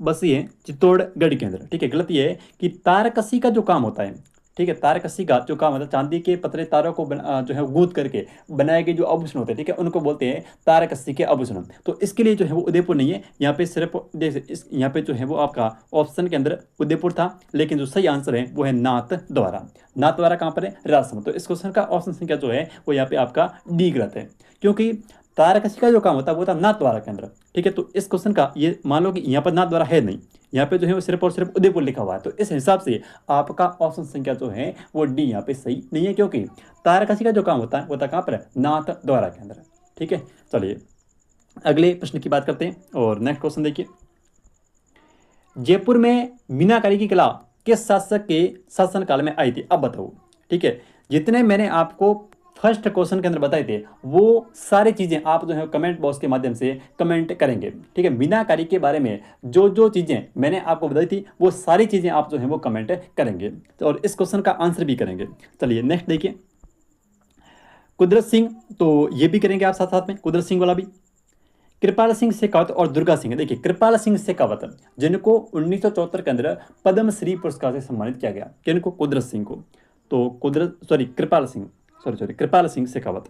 A: बस्सी है चित्तौड़गढ़ के अंदर। ठीक है, गलत ये है कि तारकसी का जो काम होता है, ठीक है, तारकसी का जो काम होता है, चांदी के पतले तारों को जो है गूंथ करके बनाए गए जो आभूषण होते हैं, ठीक है, उनको बोलते हैं तारकसी के आभूषण। तो इसके लिए जो है वो उदयपुर नहीं है, यहाँ पे सिर्फ यहाँ पे जो है वो आपका ऑप्शन के अंदर उदयपुर था, लेकिन जो सही आंसर है वो है नाथ द्वारा। नाथ द्वारा कहाँ पर है, राजसमंद। तो इस क्वेश्चन का ऑप्शन संख्या जो है वो यहाँ पे आपका डी गलत है, क्योंकि तारकसी का जो काम होता है वो था नाथ द्वारा के अंदर। ठीक है, तो इस क्वेश्चन का ये मान लो कि यहाँ पर नाथ द्वारा है नहीं, यहाँ पे जो है वो सिर्फ और सिर्फ उदयपुर लिखा हुआ है। तो इस हिसाब से आपका ऑप्शन संख्या जो है वो डी यहाँ पे सही नहीं है, क्योंकि तारकसी का जो काम होता है वो था कहाँ पर, नाथ द्वारा के अंदर। ठीक है, चलिए अगले प्रश्न की बात करते हैं। और नेक्स्ट क्वेश्चन देखिए, जयपुर में मीनाकारी की कला किस शासक के शासनकाल में आई थी, अब बताओ। ठीक है, जितने मैंने आपको फर्स्ट क्वेश्चन के अंदर बताए थे वो सारी चीज़ें आप जो है कमेंट बॉक्स के माध्यम से कमेंट करेंगे। ठीक है, मीनाकारी के बारे में जो जो चीज़ें मैंने आपको बताई थी वो सारी चीज़ें आप जो है वो कमेंट करेंगे और इस क्वेश्चन का आंसर भी करेंगे। चलिए नेक्स्ट देखिए, कुदरत सिंह, तो ये भी करेंगे आप साथ साथ में, कुदरत सिंह वाला भी। कृपाल सिंह शेखावत और दुर्गा सिंह, देखिए कृपाल सिंह शेखावत जिनको 1974 के अंदर पद्मश्री पुरस्कार से सम्मानित किया गया, किनको, कुदरत सिंह को। तो कृपाल सिंह, कृपाल सिंह शेखावत।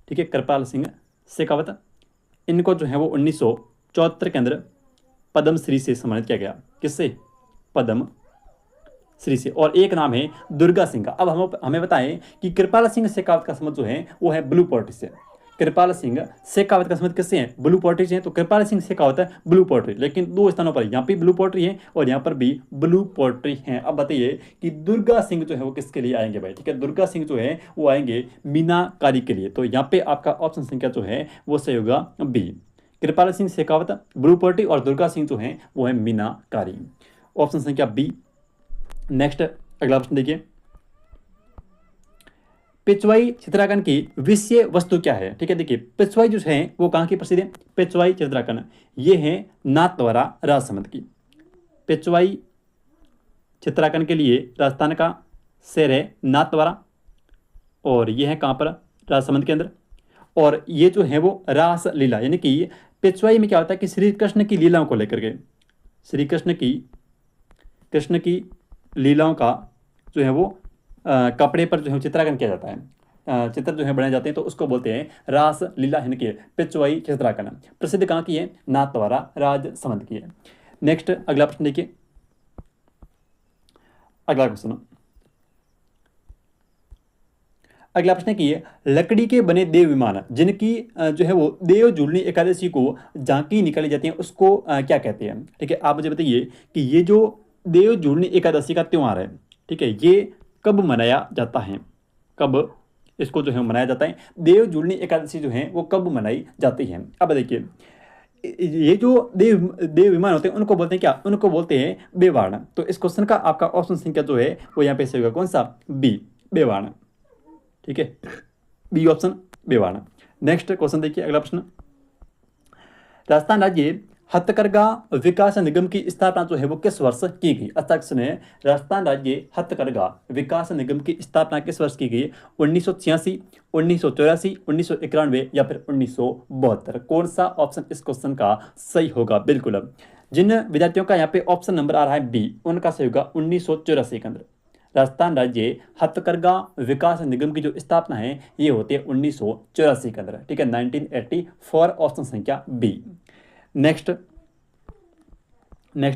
A: ठीक है, कृपाल सिंह शेखावत, इनको जो है वो 1974 के अंदर पद्मश्री से सम्मानित किया गया, किससे, पद्म श्री से। और एक नाम है दुर्गा सिंह का। अब हमें बताएं कि कृपाल सिंह शेखावत का संबंध जो है वो है ब्लू पोर्ट्री से। कृपाल सिंह शेखावत का संबंध किससे है, ब्लू पोर्ट्री से है। तो कृपाल सिंह शेखावत है ब्लू पोर्ट्री, लेकिन दो स्थानों पर, यहाँ पे ब्लू पोर्ट्री है और यहाँ पर भी ब्लू पोर्ट्री है। अब बताइए कि दुर्गा सिंह जो है वो किसके लिए आएंगे भाई। ठीक है, दुर्गा सिंह जो है वो आएंगे मीनाकारी के लिए। तो यहाँ पे आपका ऑप्शन संख्या जो है वो सही होगा बी, कृपाल सिंह शेखावत ब्लू पोर्ट्री और दुर्गा सिंह जो है वो है मीनाकारी, ऑप्शन संख्या बी। नेक्स्ट अगला प्रश्न देखिए, पिछवाई चित्रांकन की विषय वस्तु क्या है। ठीक है, देखिए पिछवाई जो है वो कहाँ की प्रसिद्ध है, पिछवाई चित्रांकन ये है नाथद्वारा राजसमंद की। पिछवाई चित्रांकन के लिए राजस्थान का शहर है नाथद्वारा और ये है कहाँ पर, राजसमंद के अंदर। और ये जो है वो रास लीला, यानी कि पिछवाई में क्या होता है कि श्री कृष्ण की लीलाओं को लेकर के, श्री कृष्ण की लीलाओं का जो है वो कपड़े पर जो है चित्रांकन किया जाता है, चित्र जो है बनाए जाते हैं, तो उसको बोलते हैं रास लीला, यानी कि पिछवाई चित्रांकन। प्रसिद्ध कहाँ की है, नाथद्वारा राजसमंद की है। नेक्स्ट अगला प्रश्न देखिए, अगला क्वेश्चन, अगला प्रश्न की है, लकड़ी के बने देव विमान जिनकी जो है वो देव जुलनी एकादशी को झांकी निकाली जाती है उसको क्या कहते हैं। ठीक है, आप मुझे बताइए कि ये जो देव जुलनी एकादशी का त्योहार है, ठीक है, ये कब मनाया जाता है, कब इसको जो है मनाया जाता है, देव जुलनी एकादशी जो है वो कब मनाई जाती है। अब देखिए ये जो देव विमान होते हैं उनको बोलते हैं क्या, उनको बोलते हैं बेवाण। तो इस क्वेश्चन का आपका ऑप्शन संख्या जो है वो यहाँ पे सही होगा, कौन सा, बी, बेवाण। ठीक है, बी ऑप्शन बेवाण। नेक्स्ट क्वेश्चन देखिए, अगला प्रश्न, राजस्थान राज्य हथकरघा विकास निगम की स्थापना जो है वो किस वर्ष की गई। अच्छा क्वेश्चन है, राजस्थान राज्य हथकरघा विकास निगम की स्थापना किस वर्ष की गई, 1986, 1984, 1991 या फिर 1972। कौन सा ऑप्शन इस क्वेश्चन का सही होगा। बिल्कुल, जिन विद्यार्थियों का यहाँ पे ऑप्शन नंबर आ रहा है बी, उनका सही होगा 1984 के अंदर। राजस्थान राज्य हथकरघा विकास निगम की जो स्थापना है ये होती है 1984 के अंदर। ठीक है, 1984, ऑप्शन संख्या बी। नेक्स्ट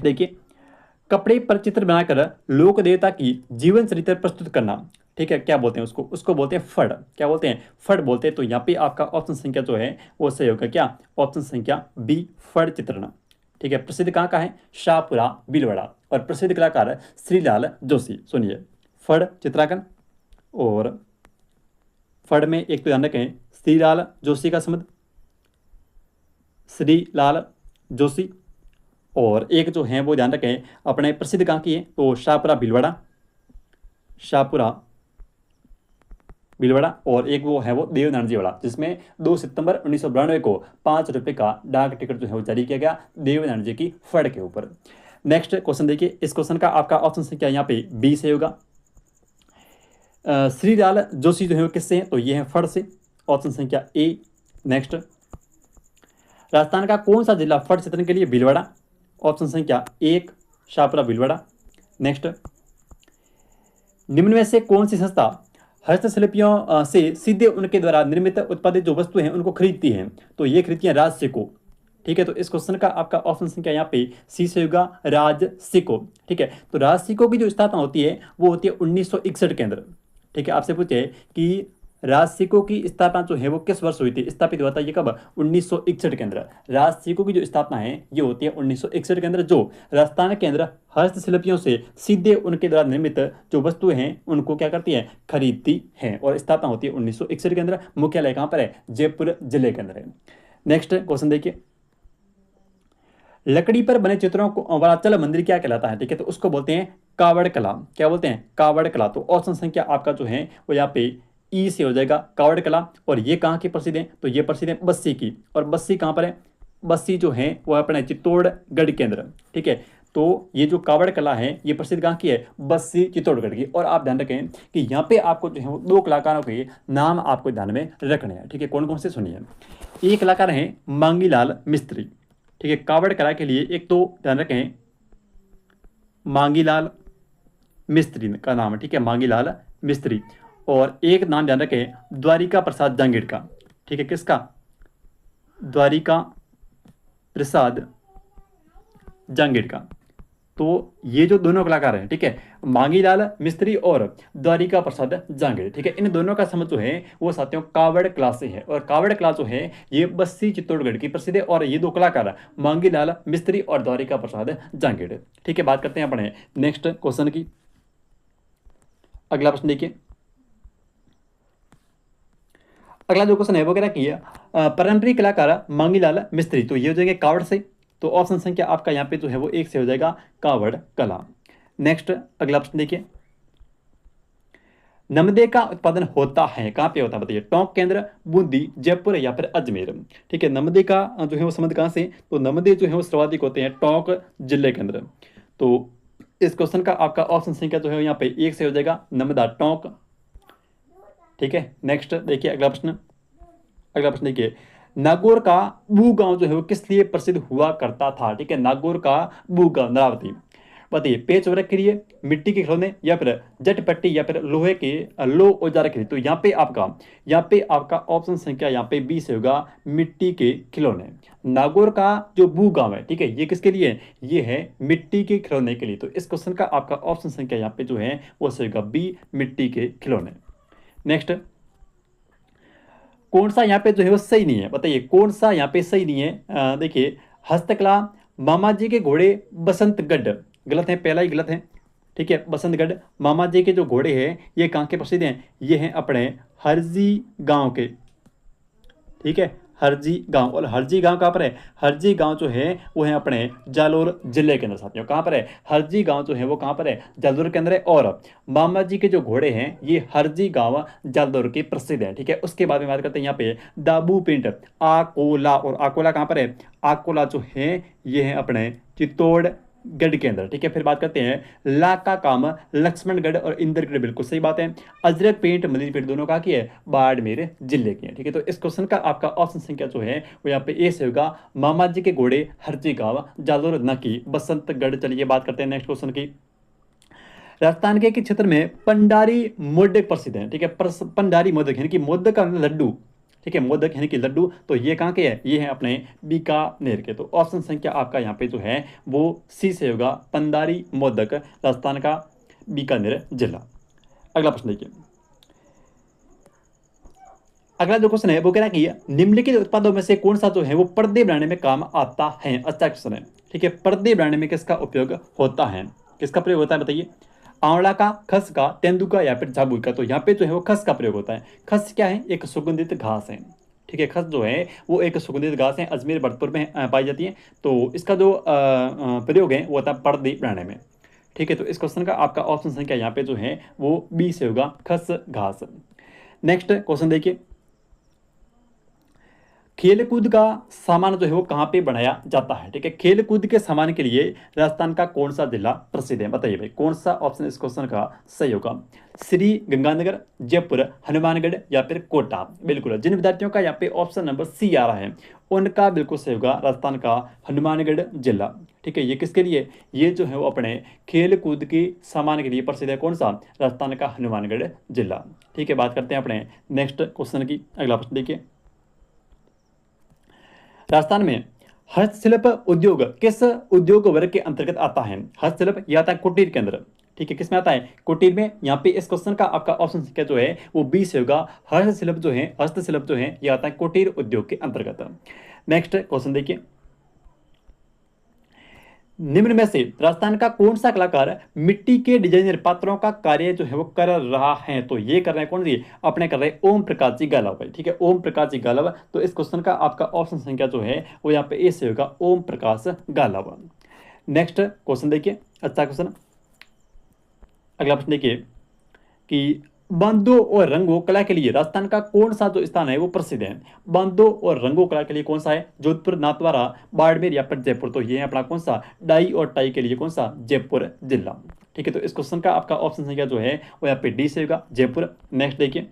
A: देखिए, कपड़े पर चित्र बनाकर लोक देवता की जीवन चरित्र प्रस्तुत करना, ठीक है, क्या बोलते हैं उसको बोलते हैं फड़। क्या बोलते हैं, फड़ बोलते हैं। तो यहाँ पे आपका ऑप्शन संख्या जो है वो सही होगा क्या, ऑप्शन संख्या बी, फड़ चित्रण। ठीक है, प्रसिद्ध कहाँ का है, शाहपुरा भीलवाड़ा और प्रसिद्ध कलाकार श्रीलाल जोशी। सुनिए, फड़ चित्रांकन और फड़ में एक तो ध्यान रखें श्रीलाल जोशी का संबंध, श्रीलाल जोशी, और एक जो है वो ध्यान रखें अपने प्रसिद्ध कहाँ की है, तो शाहपुरा भीलवाड़ा, और एक वो है वो देवनारायण जी वाला, जिसमें 2 सितंबर 1992 को 5 रुपये का डाक टिकट जो है वो जारी किया गया देवनारायण जी की फड़ के ऊपर। नेक्स्ट क्वेश्चन देखिए, इस क्वेश्चन का आपका ऑप्शन संख्या यहाँ पे बी से होगा। श्रीलाल जोशी जो है वो किससे हैं, तो ये है फड़ से, ऑप्शन संख्या ए। नेक्स्ट, राजस्थान का कौन सा जिला फड़ चित्रण के लिए भीलवाड़ा, ऑप्शन संख्या 1, शाहपुरा भीलवाड़ा। नेक्स्ट, निम्न में से कौन सी संस्था हस्तशिल्पियों से सीधे उनके द्वारा निर्मित उत्पादित जो वस्तुएं हैं उनको खरीदती हैं, तो ये खरीदती हैं राजसिको। ठीक है, तो इस क्वेश्चन का आपका ऑप्शन संख्या यहाँ पे सी से होगा, राजसिको। ठीक है, तो राजसिको की जो स्थापना होती है वो होती है 1961 के अंदर। ठीक है, आपसे पूछे कि राजसिको की स्थापना जो है वो किस वर्ष हुई थी, स्थापित हुआ था ये कब, 1961 के अंदर। राजसिको की जो स्थापना है ये होती है 1961 के अंदर, जो राजस्थान के अंदर हस्तशिल्पियों से सीधे उनके द्वारा निर्मित जो वस्तुएं हैं उनको क्या करती है, खरीदती हैं, और स्थापना होती है 1961 के अंदर। मुख्यालय कहाँ पर है, जयपुर जिले के अंदर है। नेक्स्ट क्वेश्चन देखिए, लकड़ी पर बने चित्रों को वाला चल मंदिर क्या कहलाता है। ठीक है, तो उसको बोलते हैं कावड़ कला, क्या बोलते हैं, कावड़ कला। तो ऑप्शन संख्या आपका जो है वो यहाँ पे ई से हो जाएगा, कावड़ कला। और ये कहाँ की प्रसिद्ध है, तो ये प्रसिद्ध है बस्सी की। और बस्सी कहाँ पर है, बस्सी जो है वो अपने चित्तौड़गढ़ के अंदर, ठीक है। तो ये जो कावड़ कला है ये प्रसिद्ध कहाँ की है, बस्सी चित्तौड़गढ़ की। और आप ध्यान रखें कि यहाँ पे आपको जो है वो दो कलाकारों के नाम आपको ध्यान में रखने हैं, ठीक है। कौन कौन से सुनिए, ये कलाकार हैं मांगीलाल मिस्त्री, ठीक है। कावड़ कला के लिए एक तो ध्यान रखें मांगीलाल मिस्त्री का नाम है, ठीक है, मांगीलाल मिस्त्री। और एक नाम ध्यान रखें द्वारिका प्रसाद जांगीड़ का, ठीक है। किसका, द्वारिका प्रसाद जांगीड़ का। तो ये जो दोनों कलाकार हैं, ठीक है, मांगीलाल मिस्त्री और द्वारिका प्रसाद जांगीड़, ठीक है, इन दोनों का संबंध जो है वो साथियों कावड़ कला से है। और कावड़ कला जो है ये बस्सी चित्तौड़गढ़ की प्रसिद्ध है। और ये दो कलाकार मांगीलाल मिस्त्री और द्वारिका प्रसाद जांगीड़, ठीक है। बात करते हैं अपने नेक्स्ट क्वेश्चन की। अगला प्रश्न देखिए, अगला जो क्वेश्चन है वो क्या किया, पारंपरिक कलाकार मांगीलाल मिस्त्री, तो ये हो जाएंगे कावड़ से। तो ऑप्शन संख्या आपका यहाँ पे जो है वो एक से हो जाएगा, कावड़ कला। नेक्स्ट अगला प्रश्न देखिए, नमदे का उत्पादन होता है कहाँ पे होता है बताइए, टोंक केंद्र, बूंदी, जयपुर या फिर अजमेर, ठीक है। नमदे का जो है वो संबंध कहाँ से, तो नमदे जो है वो सर्वाधिक होते हैं टोंक जिले के अंदर। तो इस क्वेश्चन का आपका ऑप्शन संख्या जो है यहाँ पे एक से हो जाएगा, नमदा टोंक, ठीक है। नेक्स्ट देखिए अगला प्रश्न, अगला प्रश्न देखिए, नागौर का बू गांव जो है वो किस लिए प्रसिद्ध हुआ करता था, ठीक है। नागौर का बू गांव नारावती, बताइए पेच वर्क के लिए, मिट्टी के खिलौने या फिर जटपट्टी या फिर लोहे के लो औजार के लिए। तो यहाँ पे आपका ऑप्शन संख्या यहाँ पे बी से होगा, मिट्टी के खिलौने। नागौर का जो बू गांव है, ठीक है, ये किसके लिए, ये है मिट्टी के खिलौने के लिए। तो इस क्वेश्चन का आपका ऑप्शन संख्या यहाँ पे जो है वो से होगा बी, मिट्टी के खिलौने। नेक्स्ट, कौन सा यहाँ पे जो है वो सही नहीं है, बताइए कौन सा यहाँ पे सही नहीं है। देखिए, हस्तकला मामा जी के घोड़े बसंतगढ़, गलत है, पहला ही गलत है, ठीक है। बसंतगढ़ मामा जी के जो घोड़े हैं ये कहाँ के प्रसिद्ध हैं, ये हैं अपने हरजी गांव के, ठीक है, हरजी गांव। और हरजी गांव कहाँ पर है, हरजी गांव जो है वो है अपने जालोर जिले के अंदर साथियों। कहाँ पर है, हरजी गांव जो है वो कहाँ पर है, जालोर के अंदर है। और मामा जी के जो घोड़े हैं ये हरजी गांव जालोर के प्रसिद्ध हैं, ठीक है। उसके बाद में बात करते हैं यहाँ पे दाबू पिंड आकोला, और आकोला कहाँ पर है, आकोला जो है ये है अपने चित्तौड़गढ़ के अंदर, ठीक है। फिर बात करते हैं ला का काम लक्ष्मणगढ़ और इंद्रगढ़, बिल्कुल सही बात है। अजरक पेंट मलिर पेंट दोनों का की है, बाड़मेर जिले की है, ठीक है। तो इस क्वेश्चन का आपका ऑप्शन संख्या जो है वो यहाँ पे ए से होगा, मामा जी के घोड़े हरजी गांव जालोर न की बसंतगढ़। चलिए बात करते हैं नेक्स्ट क्वेश्चन की। राजस्थान के क्षेत्र में पंडारी मोदक प्रसिद्ध है, ठीक है। पंडारी मोदक यानी कि मोदक का लड्डू, ठीक है, मोदक यानी कि लड्डू, तो ये कहाँ के है, ये है अपने बीकानेर के। तो ऑप्शन संख्या आपका यहाँ पे जो है वो सी से होगा, पंडारी मोदक, राजस्थान का बीकानेर जिला। अगला प्रश्न देखिए, अगला जो क्वेश्चन है वो कह रहा है कि निम्नलिखित उत्पादों में से कौन सा जो है वो पर्दे बनाने में काम आता है। अच्छा क्वेश्चन है, ठीक है। पर्दे बनाने में किसका उपयोग होता है, किसका प्रयोग होता है बताइए, आंवला का, खस का, तेंदुआ या फिर झाबुआ का। तो यहाँ पे जो है वो खस का प्रयोग होता है। खस क्या है, एक सुगंधित घास है, ठीक है। खस जो है वो एक सुगंधित घास है, अजमेर भरतपुर में पाई जाती है। तो इसका जो प्रयोग है वो होता है पर्दे बनाने में, ठीक है। तो इस क्वेश्चन का आपका ऑप्शन संख्या यहाँ पे जो है वो बी से होगा, खस घास। नेक्स्ट क्वेश्चन देखिए, खेल कूद का सामान जो है वो कहाँ पे बनाया जाता है, ठीक है। खेल कूद के सामान के लिए राजस्थान का कौन सा जिला प्रसिद्ध है, बताइए भाई कौन सा ऑप्शन इस क्वेश्चन का सही होगा, श्री गंगानगर, जयपुर, हनुमानगढ़ या फिर कोटा। बिल्कुल, जिन विद्यार्थियों का यहाँ पे ऑप्शन नंबर सी आ रहा है उनका बिल्कुल सही होगा, राजस्थान का हनुमानगढ़ जिला, ठीक है। ये किसके लिए, ये जो है वो अपने खेल कूद के सामान के लिए प्रसिद्ध है, कौन सा, राजस्थान का हनुमानगढ़ जिला, ठीक है। बात करते हैं अपने नेक्स्ट क्वेश्चन की। अगला प्रश्न देखिए, राजस्थान में हस्तशिल्प उद्योग किस उद्योग वर्ग के अंतर्गत आता है। हस्तशिल्प यह आता है कुटीर के अंदर, ठीक है। किस में आता है, कुटीर में। यहाँ पे इस क्वेश्चन का आपका ऑप्शन संख्या जो है वो बी से होगा, हस्तशिल्प जो है यह आता है कुटीर उद्योग के अंतर्गत। नेक्स्ट क्वेश्चन देखिए, निम्न में से राजस्थान का कौन सा कलाकार मिट्टी के डिजाइनर पात्रों का कार्य जो है वो कर रहा है। तो ये कर रहे हैं कौन सी, अपने कर रहे हैं ओम प्रकाश जी गालव भाई, ठीक है, ओम प्रकाश जी गालव। तो इस क्वेश्चन का आपका ऑप्शन संख्या जो है वो यहाँ पे ए से होगा, ओम प्रकाश गालव। नेक्स्ट क्वेश्चन देखिए, अच्छा क्वेश्चन, अगला प्रश्न देखिए कि बांधों और रंगों कला के लिए राजस्थान का कौन सा जो स्थान है वो प्रसिद्ध है। बांधों और रंगों कला के लिए कौन सा है, जोधपुर, नाथद्वारा, बाड़मेर या फिर जयपुर। तो ये है अपना कौन सा, डाई और टाई के लिए कौन सा, जयपुर जिला। ठीक है, तो इस क्वेश्चन का आपका ऑप्शन संख्या जो है वो यहाँ पे डी से होगा, जयपुर। नेक्स्ट देखिए,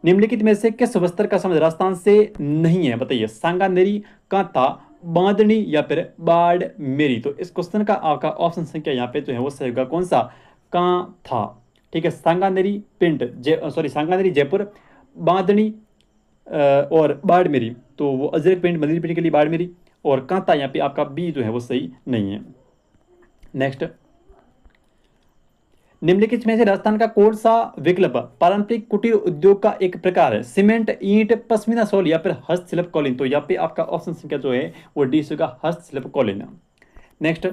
A: निम्नलिखित में से किस वस्त्र का संबंध राजस्थान से नहीं है, बताइए। सांगानेरी, कांता, बांधनी या फिर बाड़मेरी। तो इस क्वेश्चन का आपका ऑप्शन संख्या यहाँ पे जो है वो सही होगा, कौन सा, कांथा। ठीक है, सांगानेरी सांगानेरी जयपुर, बांधनी और बाड़मेरी तो वो अजरक पेंट मदिरी पेंट के लिए बाड़मेरी, और कांता यहाँ पे आपका बी जो है वो सही नहीं है। नेक्स्ट, निम्नलिखित में से राजस्थान का कौन सा विकल्प पारंपरिक कुटीर उद्योग का एक प्रकार है। सीमेंट, ईंट, पश्मीना शॉल या फिर हस्तशिल्प कौलिन। तो यहाँ पे आपका ऑप्शन संख्या जो है वो डी होगा, हस्तशिल्प कौलिन। नेक्स्ट,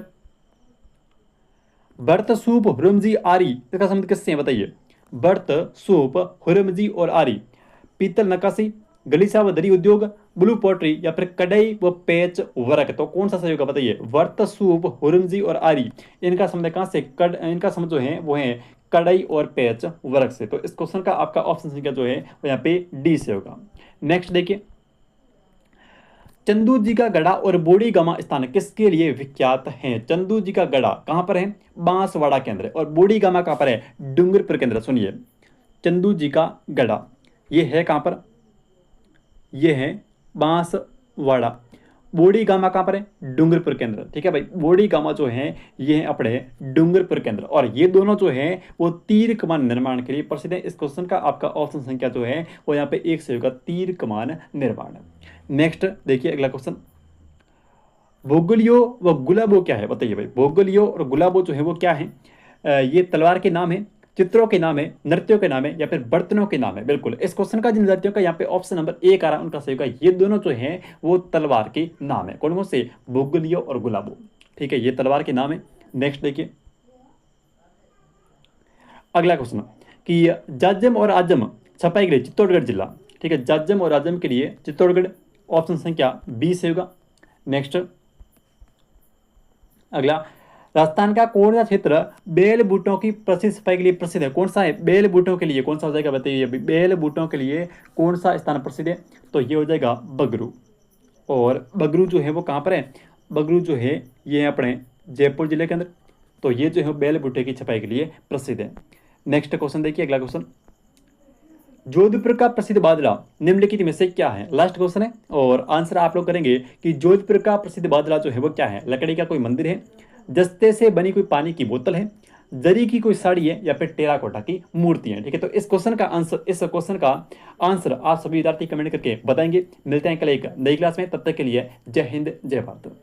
A: बर्त, सूप, हुरमजी, आरी, इसका संबंध किससे है, बताइए। बर्त, सूप, हुरमजी और आरी, पीतल नक्काशी, गलीचा व दरी उद्योग, ब्लू पोट्री या फिर कढ़ाई व पेच वर्क। तो कौन सा सही होगा, बताइए। वर्त, सूप, हुरमजी और आरी, इनका संबंध कहां से, इनका संबंध जो है वो है कढ़ाई और पेच वर्क से। तो इस क्वेश्चन का आपका ऑप्शन संख्या जो है वो यहाँ पे डी से होगा। नेक्स्ट देखिए, चंदू जी का गढ़ा और बोड़ी गामा स्थान किसके लिए विख्यात है। चंदू जी का गढ़ा कहां पर है, बांसवाड़ा के अंदर, और बोड़ी गामा कहां पर है, डूंगरपुर के अंदर। सुनिए, चंदू जी का गढ़ा ये है कहां पर, ये है बांसवाड़ा। बोड़ी गामा कहां पर है, डूंगरपुर के अंदर। ठीक है भाई, बोड़ी गामा जो है ये है अपने डूंगरपुर के अंदर, और ये दोनों जो है वो तीर कमान निर्माण के लिए प्रसिद्ध है। इस क्वेश्चन का आपका ऑप्शन संख्या जो है वो यहाँ पे एक से होगा, तीर कमान निर्माण। नेक्स्ट देखिए अगला क्वेश्चन, भोगलियो व गुलाबो क्या है, बताइए भाई। भोगलियो और गुलाबो जो है वो क्या है, ये तलवार के नाम है, चित्रों के नाम है, नृत्यों के नाम है या फिर बर्तनों के नाम है। बिल्कुल, इस क्वेश्चन का जिन नृत्यों का यहाँ पे ऑप्शन नंबर एक आ रहा है उनका सही होगा, ये दोनों जो है वो तलवार के नाम है। कौन कौन से, भोगलियो और गुलाबो। ठीक है, ये तलवार के नाम है। नेक्स्ट देखिए अगला क्वेश्चन कि जाजम और आजम छपाई के लिए चित्तौड़गढ़ जिला। ठीक है, जाजम और आजम के लिए चित्तौड़गढ़, ऑप्शन संख्या 20 से होगा। नेक्स्ट अगला, राजस्थान का कौन सा क्षेत्र बेल बूटों की प्रसिद्ध सफाई के लिए प्रसिद्ध है। कौन सा है, बेल बूटों के लिए कौन सा हो जाएगा, बताइए। बेल बूटों के लिए कौन सा स्थान प्रसिद्ध है, तो ये हो जाएगा बगरू। और बगरू जो है वो कहाँ पर है, बगरू जो है ये है अपने जयपुर जिले के अंदर। तो ये जो है बेल बूटे की छपाई के लिए प्रसिद्ध है। नेक्स्ट क्वेश्चन देखिए अगला क्वेश्चन, जोधपुर का प्रसिद्ध बादला निम्नलिखित में से क्या है। लास्ट क्वेश्चन है और आंसर आप लोग करेंगे कि जोधपुर का प्रसिद्ध बादला जो है वो क्या है। लकड़ी का कोई मंदिर है, जस्ते से बनी कोई पानी की बोतल है, जरी की कोई साड़ी है या फिर टेराकोटा की मूर्ति है। ठीक है, तो इस क्वेश्चन का आंसर आप सभी विद्यार्थी कमेंट करके बताएंगे। मिलते हैं कल एक नई क्लास में, तब तक के लिए जय हिंद जय भारत।